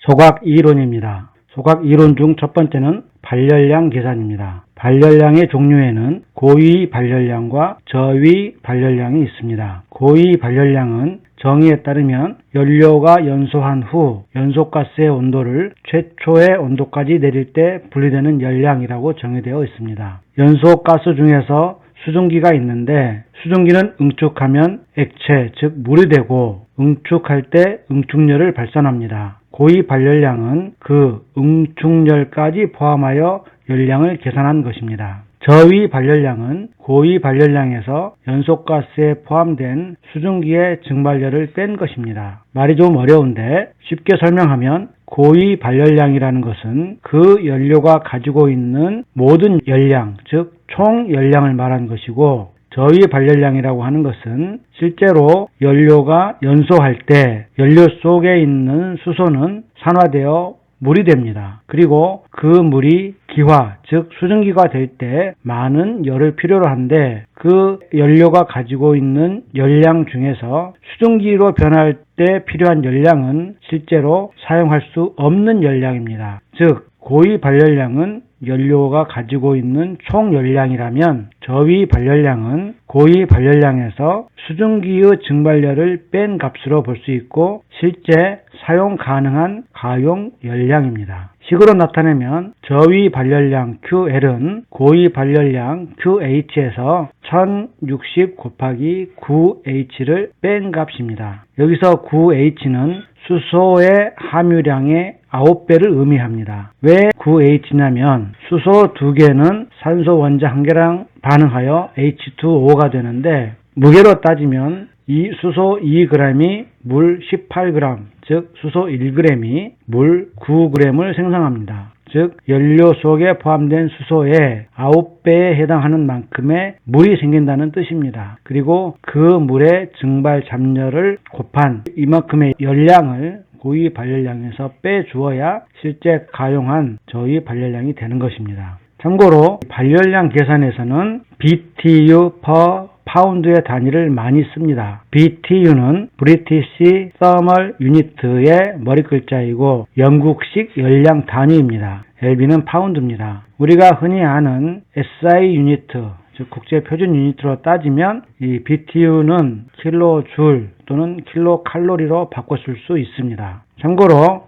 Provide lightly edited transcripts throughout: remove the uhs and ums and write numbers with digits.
소각 이론입니다. 소각 이론 중 첫 번째는 발열량 계산입니다. 발열량의 종류에는 고위 발열량과 저위 발열량이 있습니다. 고위 발열량은 정의에 따르면 연료가 연소한 후 연소가스의 온도를 최초의 온도까지 내릴 때 분리되는 열량이라고 정의되어 있습니다. 연소가스 중에서 수증기가 있는데 수증기는 응축하면 액체, 즉 물이 되고 응축할 때 응축열을 발산합니다. 고위 발열량은 그 응축열까지 포함하여 열량을 계산한 것입니다. 저위 발열량은 고위 발열량에서 연소가스에 포함된 수증기의 증발열을 뺀 것입니다. 말이 좀 어려운데 쉽게 설명하면 고위 발열량이라는 것은 그 연료가 가지고 있는 모든 열량, 즉 총 열량을 말한 것이고, 저위 발열량이라고 하는 것은 실제로 연료가 연소할 때 연료 속에 있는 수소는 산화되어 물이 됩니다. 그리고 그 물이 기화, 즉 수증기가 될 때 많은 열을 필요로 한데 그 연료가 가지고 있는 열량 중에서 수증기로 변할 때 필요한 열량은 실제로 사용할 수 없는 열량입니다. 즉 고위 발열량은 연료가 가지고 있는 총 열량이라면 저위 발열량은 고위 발열량에서 수증기의 증발열을 뺀 값으로 볼 수 있고 실제 사용 가능한 가용 열량입니다. 식으로 나타내면 저위 발열량 QL은 고위 발열량 QH에서 1060 곱하기 9H를 뺀 값입니다. 여기서 9H는 수소의 함유량의 9배를 의미합니다. 왜 9H냐면 수소 2개는 산소 원자 1개랑 반응하여 H2O가 되는데 무게로 따지면 이 수소 2g이 물 18g, 즉 수소 1g이 물 9g을 생성합니다. 즉 연료 속에 포함된 수소의 9배에 해당하는 만큼의 물이 생긴다는 뜻입니다. 그리고 그 물의 증발 잡열을 곱한 이만큼의 열량을 고위 발열량에서 빼주어야 실제 가용한 저위 발열량이 되는 것입니다. 참고로 발열량 계산에서는 BTU per 파운드의 단위를 많이 씁니다. BTU는 British Thermal Unit의 머리 글자이고 영국식 열량 단위입니다. LB는 파운드입니다. 우리가 흔히 아는 SI 유니트, 즉 국제 표준 유니트로 따지면 이 BTU는 킬로줄 또는 킬로칼로리로 바꿔 쓸 수 있습니다. 참고로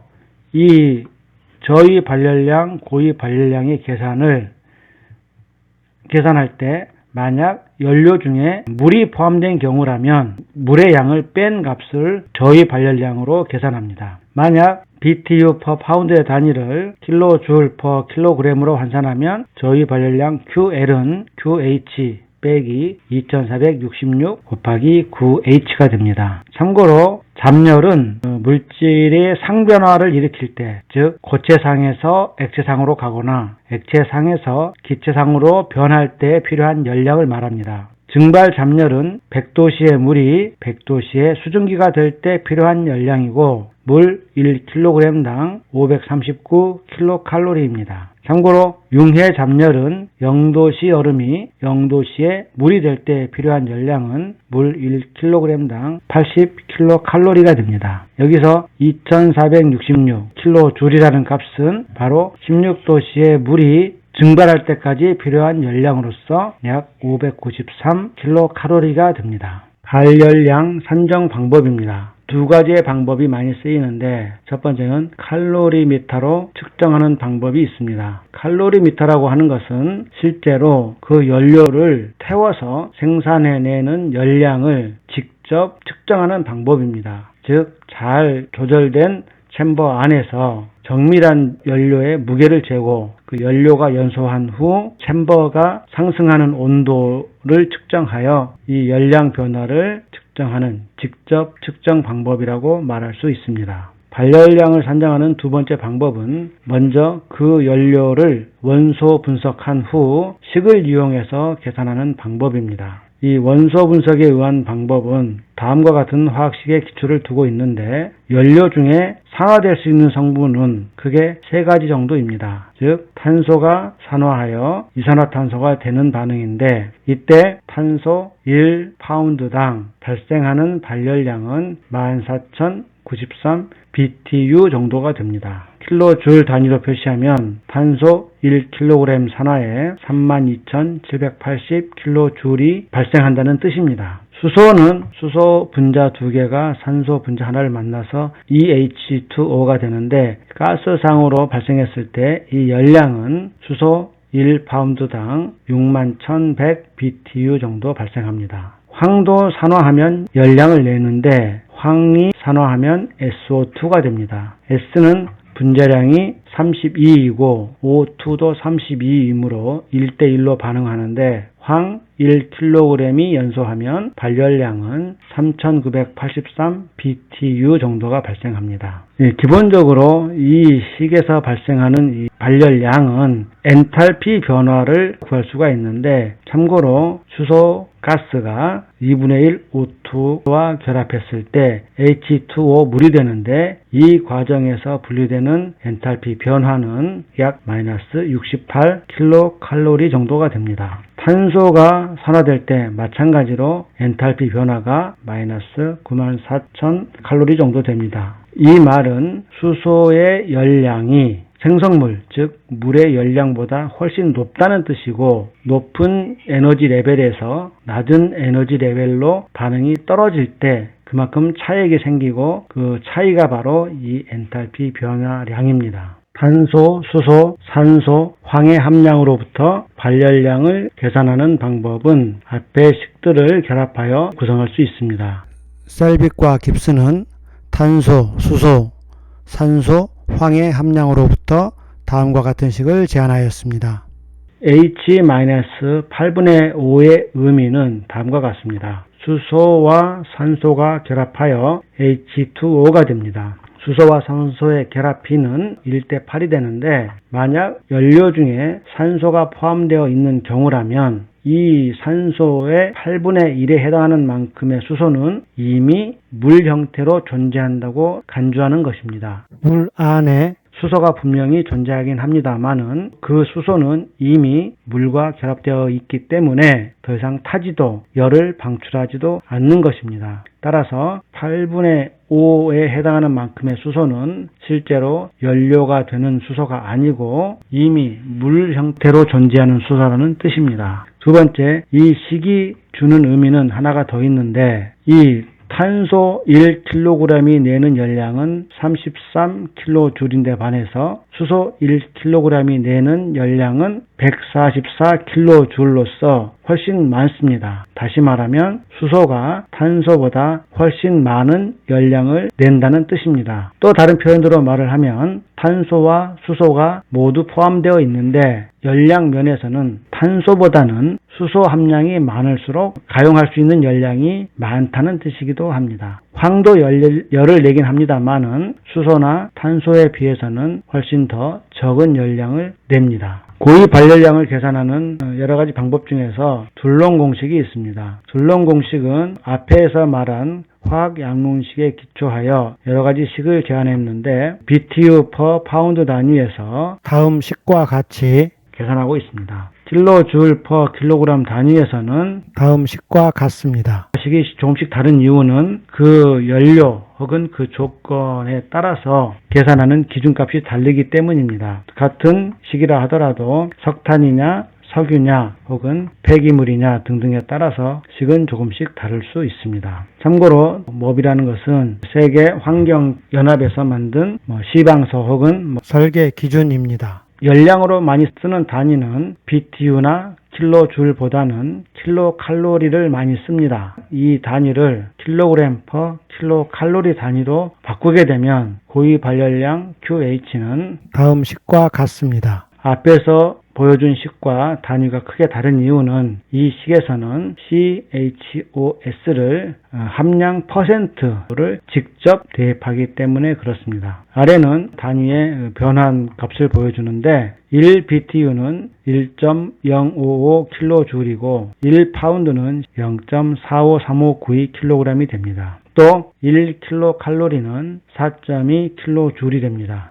이 저위 발열량, 고위 발열량의 계산할 때 만약 연료 중에 물이 포함된 경우라면 물의 양을 뺀 값을 저위 발열량으로 계산합니다. 만약 BTU per 파운드의 단위를 킬로줄 per 킬로그램으로 환산하면 저위 발열량 QL은 QH 빼기 2466 곱하기 9H가 됩니다. 참고로 잡열은 물질의 상변화를 일으킬 때, 즉 고체상에서 액체상으로 가거나 액체상에서 기체상으로 변할 때 필요한 열량을 말합니다. 증발 잡열은 100도씨의 물이 100도씨의 수증기가 될 때 필요한 열량이고 물 1kg당 539kcal입니다. 참고로 융해 잡열은 0도씨 얼음이 0도씨의 물이 될 때 필요한 열량은 물 1kg당 80kcal가 됩니다. 여기서 2466kJ이라는 값은 바로 16도씨의 물이 증발할 때까지 필요한 열량으로서 약 593kcal가 됩니다. 발열량 산정 방법입니다. 두 가지의 방법이 많이 쓰이는데 첫 번째는 칼로리미터로 측정하는 방법이 있습니다. 칼로리미터라고 하는 것은 실제로 그 연료를 태워서 생산해내는 열량을 직접 측정하는 방법입니다. 즉 잘 조절된 챔버 안에서 정밀한 연료의 무게를 재고 그 연료가 연소한 후 챔버가 상승하는 온도를 측정하여 이 열량 변화를 측정하는 직접 측정 방법이라고 말할 수 있습니다. 발열량을 산정하는 두 번째 방법은 먼저 그 연료를 원소 분석한 후 식을 이용해서 계산하는 방법입니다. 이 원소 분석에 의한 방법은 다음과 같은 화학식의 기초를 두고 있는데 연료 중에 산화될 수 있는 성분은 크게 세 가지 정도입니다. 즉 탄소가 산화하여 이산화탄소가 되는 반응인데 이때 탄소 1파운드당 발생하는 발열량은 14,900 493 BTU 정도가 됩니다. 킬로줄 단위로 표시하면 탄소 1kg 산화에 32,780kJ이 발생한다는 뜻입니다. 수소는 수소 분자 2개가 산소 분자 하나를 만나서 EH2O가 되는데 가스상으로 발생했을 때 이 열량은 수소 1파운드당 61,100 BTU 정도 발생합니다. 황도 산화하면 열량을 내는데 황이 산화하면 SO2가 됩니다. S는 분자량이 32이고 O2도 32이므로 1대1로 반응하는데 황 1kg이 연소하면 발열량은 3983 BTU 정도가 발생합니다. 기본적으로 이 식에서 발생하는 이 발열량은 엔탈피 변화를 구할 수가 있는데 참고로 수소 가스가 2분의 1 O2와 결합했을 때 H2O 물이 되는데 이 과정에서 분리되는 엔탈피 변화는 약 마이너스 68 킬로칼로리 정도가 됩니다. 탄소가 산화될 때 마찬가지로 엔탈피 변화가 마이너스 94,000 칼로리 정도 됩니다. 이 말은 수소의 열량이 생성물, 즉 물의 열량보다 훨씬 높다는 뜻이고 높은 에너지 레벨에서 낮은 에너지 레벨로 반응이 떨어질 때 그만큼 차액이 생기고 그 차이가 바로 이 엔탈피 변화량입니다. 탄소, 수소, 산소, 황의 함량으로부터 발열량을 계산하는 방법은 앞의 식들을 결합하여 구성할 수 있습니다. 셀빅과 깁스는 탄소, 수소, 산소, 황의 함량으로부터 다음과 같은 식을 제안하였습니다. H-8분의 5의 의미는 다음과 같습니다. 수소와 산소가 결합하여 H2O가 됩니다. 수소와 산소의 결합비는 1대 8이 되는데 만약 연료 중에 산소가 포함되어 있는 경우라면 이 산소의 8분의 1에 해당하는 만큼의 수소는 이미 물 형태로 존재한다고 간주하는 것입니다. 물 안에 수소가 분명히 존재하긴 합니다만은 그 수소는 이미 물과 결합되어 있기 때문에 더 이상 타지도 열을 방출하지도 않는 것입니다. 따라서 8분의 5에 해당하는 만큼의 수소는 실제로 연료가 되는 수소가 아니고 이미 물 형태로 존재하는 수소라는 뜻입니다. 두 번째, 이 식이 주는 의미는 하나가 더 있는데 이 탄소 1kg이 내는 열량은 33kJ인데 반해서 수소 1kg이 내는 열량은 144kJ로서 훨씬 많습니다. 다시 말하면 수소가 탄소보다 훨씬 많은 열량을 낸다는 뜻입니다. 또 다른 표현으로 말을 하면 탄소와 수소가 모두 포함되어 있는데 열량 면에서는 탄소보다는 수소 함량이 많을수록 가용할 수 있는 열량이 많다는 뜻이기도 합니다. 황도 열을 내긴 합니다만은 수소나 탄소에 비해서는 훨씬 더 적은 열량을 냅니다. 고위 발열량을 계산하는 여러 가지 방법 중에서 둘론 공식이 있습니다. 둘론 공식은 앞에서 말한 화학 양론식에 기초하여 여러 가지 식을 제안했는데 BTU per 파운드 단위에서 다음 식과 같이 계산하고 있습니다. 킬로줄 per 킬로그램 단위에서는 다음 식과 같습니다. 식이 조금씩 다른 이유는 그 연료 혹은 그 조건에 따라서 계산하는 기준값이 다르기 때문입니다. 같은 식이라 하더라도 석탄이냐 석유냐 혹은 폐기물이냐 등등에 따라서 식은 조금씩 다를 수 있습니다. 참고로 몹이라는 것은 세계 환경연합에서 만든 시방서 혹은 설계 기준입니다. 열량으로 많이 쓰는 단위는 BTU나 킬로줄보다는 킬로칼로리를 많이 씁니다. 이 단위를 킬로그램 per 킬로칼로리 단위로 바꾸게 되면 고위 발열량 QH는 다음 식과 같습니다. 앞에서 보여준 식과 단위가 크게 다른 이유는 이 식에서는 CHOS를 함량 %를 직접 대입하기 때문에 그렇습니다. 아래는 단위의 변환 값을 보여주는데 1BTU는 1.0555kJ이고 1파운드는 0.45359kg이 됩니다. 또 1kcal는 4.2kJ이 됩니다.